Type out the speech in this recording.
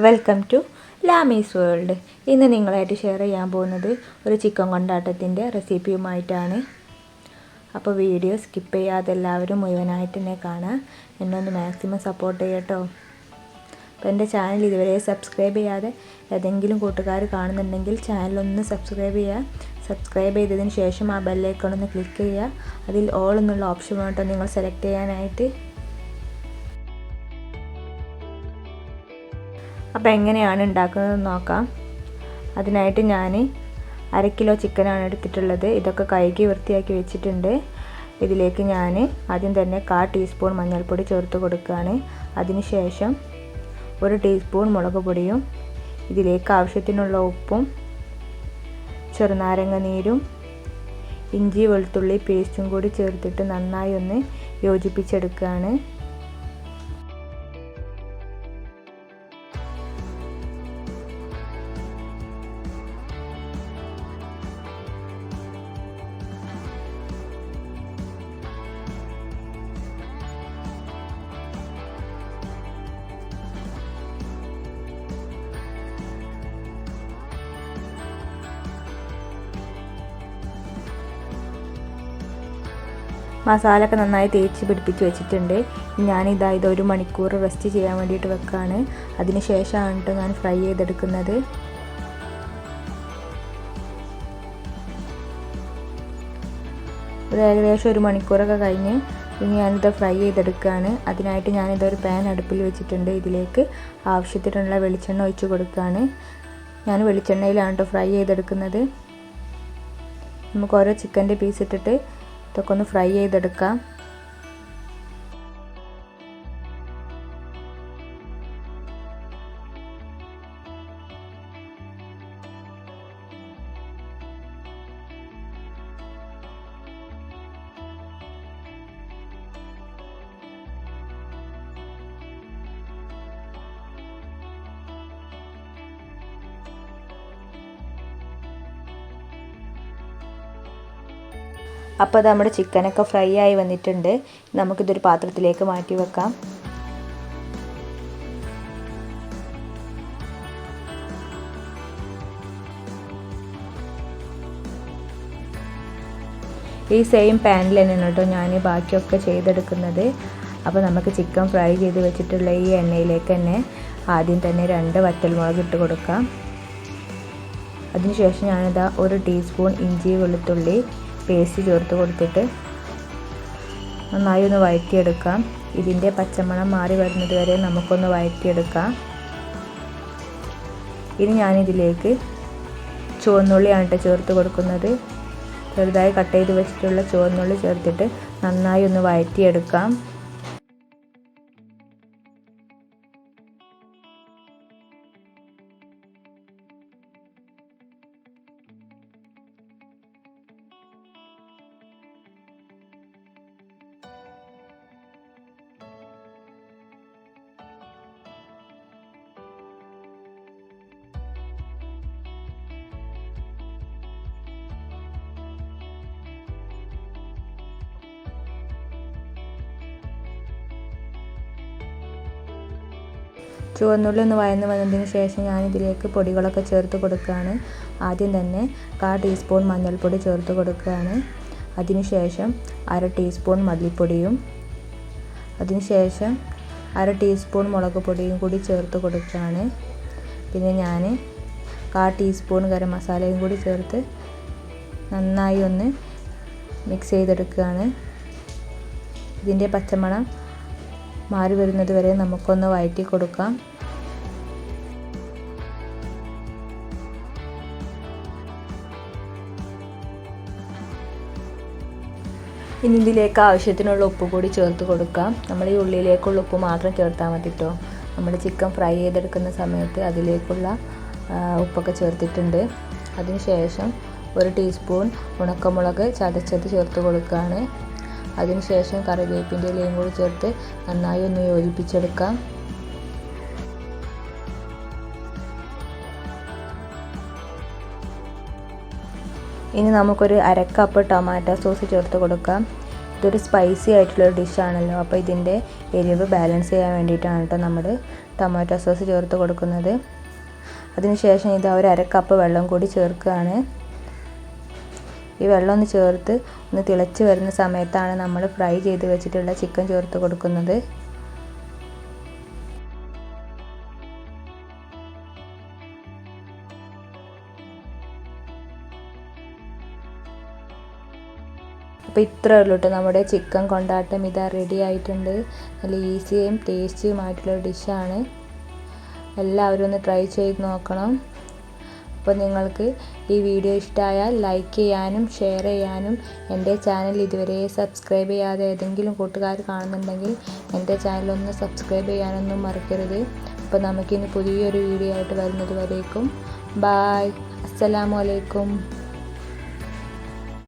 Welcome to Lamees world. ഇന്ന് നിങ്ങളായിട്ട് share ചെയ്യാൻ പോകുന്നത് ഒരു ചിക്കൻ കൊണ്ടാട്ടത്തിൻ്റെ റെസിപ്പിയുമായിട്ടാണ്. അപ്പോൾ വീഡിയോ സ്കിപ്പ് ചെയ്യാതെ എല്ലാവരും മുഴുവനായിട്ട് തന്നെ കാണാം. എന്നെ ഒന്ന് മാക്സിമം സപ്പോർട്ട് ചെയ്യട്ടോ. അപ്പോൾ എൻ്റെ ചാനൽ ഇതുവരെ സബ്സ്ക്രൈബ് ചെയ്യാതെ ഏതെങ്കിലും കൂട്ടുകാർ കാണുന്നുണ്ടെങ്കിൽ ചാനലൊന്ന് സബ്സ്ക്രൈബ് ചെയ്യുക. സബ്സ്ക്രൈബ് ചെയ്തതിന് ശേഷം ആ ബെല്ലൈക്കൺ ഒന്ന് ക്ലിക്ക് ചെയ്യുക. അതിൽ ഓൾ എന്നുള്ള ഓപ്ഷൻ വേണം നിങ്ങൾ സെലക്ട് ചെയ്യാനായിട്ട്. അപ്പോൾ എങ്ങനെയാണ് ഉണ്ടാക്കുന്നത് നോക്കാം. അതിനായിട്ട് ഞാൻ 1/2 കിലോ ചിക്കനാണ് എടുത്തിട്ടുള്ളത്. ഇതൊക്കെ കഴുകി വൃത്തിയാക്കി വെച്ചിട്ടുണ്ട്. ഇതിലേക്ക് ഞാൻ ആദ്യം തന്നെ 1/4 ടീസ്പൂൺ മഞ്ഞൾപ്പൊടി ചേർത്ത് കൊടുക്കുകയാണ്. അതിനുശേഷം 1 ടീസ്പൂൺ മുളക് പൊടിയും ഇതിലേക്ക് ആവശ്യത്തിനുള്ള ഉപ്പും ചെറുനാരങ്ങ നീരും ഇഞ്ചി വെളുത്തുള്ളി പേസ്റ്റും കൂടി ചേർത്തിട്ട് നന്നായി ഒന്ന് യോജിപ്പിച്ചെടുക്കുകയാണ്. മസാല ഒക്കെ നന്നായി തേച്ച് പിടിപ്പിച്ച് വെച്ചിട്ടുണ്ട്. ഇത് 1 മണിക്കൂർ റെസ്റ്റ് ചെയ്യാൻ വേണ്ടിയിട്ട് വെക്കുകയാണ്. അതിന് ശേഷമാണ് ഞാൻ ഫ്രൈ ചെയ്തെടുക്കുന്നത്. ഇത് ഏകദേശം 1 മണിക്കൂറൊക്കെ കഴിഞ്ഞ് ഇനി ഞാനിത് ഫ്രൈ ചെയ്തെടുക്കുകയാണ്. അതിനായിട്ട് ഞാനിതൊരു പാൻ അടുപ്പിൽ വെച്ചിട്ടുണ്ട്. ഇതിലേക്ക് ആവശ്യത്തിനുള്ള വെളിച്ചെണ്ണ ഒഴിച്ച് കൊടുക്കുകയാണ്. ഞാൻ വെളിച്ചെണ്ണയിലാണ് ഫ്രൈ ചെയ്തെടുക്കുന്നത്. നമുക്ക് ഓരോ ചിക്കൻ്റെ പീസ് ഇട്ടിട്ട് ഇതൊക്കെ ഒന്ന് ഫ്രൈ ചെയ്തെടുക്കാം. അപ്പോൾ അത് നമ്മുടെ ചിക്കനൊക്കെ ഫ്രൈ ആയി വന്നിട്ടുണ്ട്. നമുക്കിതൊരു പാത്രത്തിലേക്ക് മാറ്റി വെക്കാം. ഈ സെയിം പാനിൽ തന്നെയാണ് കേട്ടോ ഞാൻ ബാക്കിയൊക്കെ ചെയ്തെടുക്കുന്നത്. അപ്പോൾ നമുക്ക് ചിക്കൻ ഫ്രൈ ചെയ്ത് വെച്ചിട്ടുള്ള ഈ എണ്ണയിലേക്ക് തന്നെ ആദ്യം തന്നെ 2 വറ്റൽമുളക് ഇട്ട് കൊടുക്കാം. അതിനുശേഷം ഞാനിതാ 1 ടീസ്പൂൺ ഇഞ്ചി വെളുത്തുള്ളി പേസ്റ്റ് ചേർത്ത് കൊടുത്തിട്ട് നന്നായി ഒന്ന് വഴറ്റിയെടുക്കാം. ഇതിൻ്റെ പച്ചമണം മാറി വരുന്നത് വരെ നമുക്കൊന്ന് വഴറ്റിയെടുക്കാം. ഇനി ഞാനിതിലേക്ക് ചുവന്നുള്ളിയാണ് ചേർത്ത് കൊടുക്കുന്നത്. ചെറുതായി കട്ട് ചെയ്ത് വെച്ചിട്ടുള്ള ചുവന്നുള്ളി ചേർത്തിട്ട് നന്നായി ഒന്ന് വഴറ്റിയെടുക്കാം. ചുവന്നുള്ളി ഒന്ന് വഴന്ന് വന്നതിന് ശേഷം ഞാനിതിലേക്ക് പൊടികളൊക്കെ ചേർത്ത് കൊടുക്കുകയാണ്. ആദ്യം തന്നെ 1/4 ടീസ്പൂൺ മഞ്ഞൾപ്പൊടി ചേർത്ത് കൊടുക്കുകയാണ്. അതിനുശേഷം 1/2 ടീസ്പൂൺ മല്ലിപ്പൊടിയും അതിനുശേഷം 1/2 ടീസ്പൂൺ മുളക് പൊടിയും കൂടി ചേർത്ത് കൊടുക്കുകയാണ്. പിന്നെ ഞാൻ 1/4 ടീസ്പൂൺ ഗരം മസാലയും കൂടി ചേർത്ത് നന്നായി ഒന്ന് മിക്സ് ചെയ്തെടുക്കുകയാണ്. ഇതിൻ്റെ പച്ചമണം മാറി വരുന്നത് വരെ നമുക്കൊന്ന് വഴറ്റി കൊടുക്കാം. ഇനി ഇതിലേക്ക് ആവശ്യത്തിനുള്ള ഉപ്പ് കൂടി ചേർത്ത് കൊടുക്കാം. നമ്മൾ ഈ ഉള്ളിലേക്കുള്ള ഉപ്പ് മാത്രം ചേർത്താൽ മതി കേട്ടോ. നമ്മൾ ചിക്കൻ ഫ്രൈ ചെയ്തെടുക്കുന്ന സമയത്ത് അതിലേക്കുള്ള ഉപ്പൊക്കെ ചേർത്തിട്ടുണ്ട്. അതിനുശേഷം 1 ടീസ്പൂൺ ഉണക്കമുളക് ചതച്ചത് ചേർത്ത് കൊടുക്കുകയാണ്. അതിനുശേഷം കറിവേപ്പിൻ്റെ ഇലയും കൂടി ചേർത്ത് നന്നായി ഒന്ന് യോജിപ്പിച്ചെടുക്കാം. ഇനി നമുക്കൊരു 1/2 കപ്പ് ടൊമാറ്റോ സോസ് ചേർത്ത് കൊടുക്കാം. ഇതൊരു സ്പൈസി ആയിട്ടുള്ളൊരു ഡിഷാണല്ലോ, അപ്പോൾ ഇതിൻ്റെ എരിവ് ബാലൻസ് ചെയ്യാൻ വേണ്ടിയിട്ടാണ് കേട്ടോ നമ്മൾ ടൊമാറ്റോ സോസ് ചേർത്ത് കൊടുക്കുന്നത്. അതിനുശേഷം ഇത് ഒരു 1/2 കപ്പ് വെള്ളം കൂടി ചേർക്കുകയാണ്. ഈ വെള്ളം ഒന്ന് ചേർത്ത് ഒന്ന് തിളച്ച് വരുന്ന സമയത്താണ് നമ്മൾ ഫ്രൈ ചെയ്ത് വെച്ചിട്ടുള്ള ചിക്കൻ ചേർത്ത് കൊടുക്കുന്നത്. അപ്പോൾ ഇത്രയേ ഉള്ളൂ കേട്ടോ, നമ്മുടെ ചിക്കൻ കൊണ്ടാട്ടം ഇതാ റെഡി ആയിട്ടുണ്ട്. നല്ല ഈസിയും ടേസ്റ്റിയുമായിട്ടുള്ള ഡിഷാണ്. എല്ലാവരും ഒന്ന് ട്രൈ ചെയ്ത് നോക്കണം. അപ്പോൾ നിങ്ങൾക്ക് ഈ വീഡിയോ ഇഷ്ടമായാൽ ലൈക്ക് ചെയ്യാനും ഷെയർ ചെയ്യാനും, എൻ്റെ ചാനൽ ഇതുവരെ സബ്സ്ക്രൈബ് ചെയ്യാതെ ഏതെങ്കിലും കൂട്ടുകാർ കാണുന്നുണ്ടെങ്കിൽ എൻ്റെ ചാനലൊന്ന് സബ്സ്ക്രൈബ് ചെയ്യാനൊന്നും മറക്കരുത്. അപ്പോൾ നമുക്കിനി പുതിയൊരു വീഡിയോ ആയിട്ട് വരുന്നത് വരേക്കും ബായ്, അസ്സലാമു അലൈക്കും.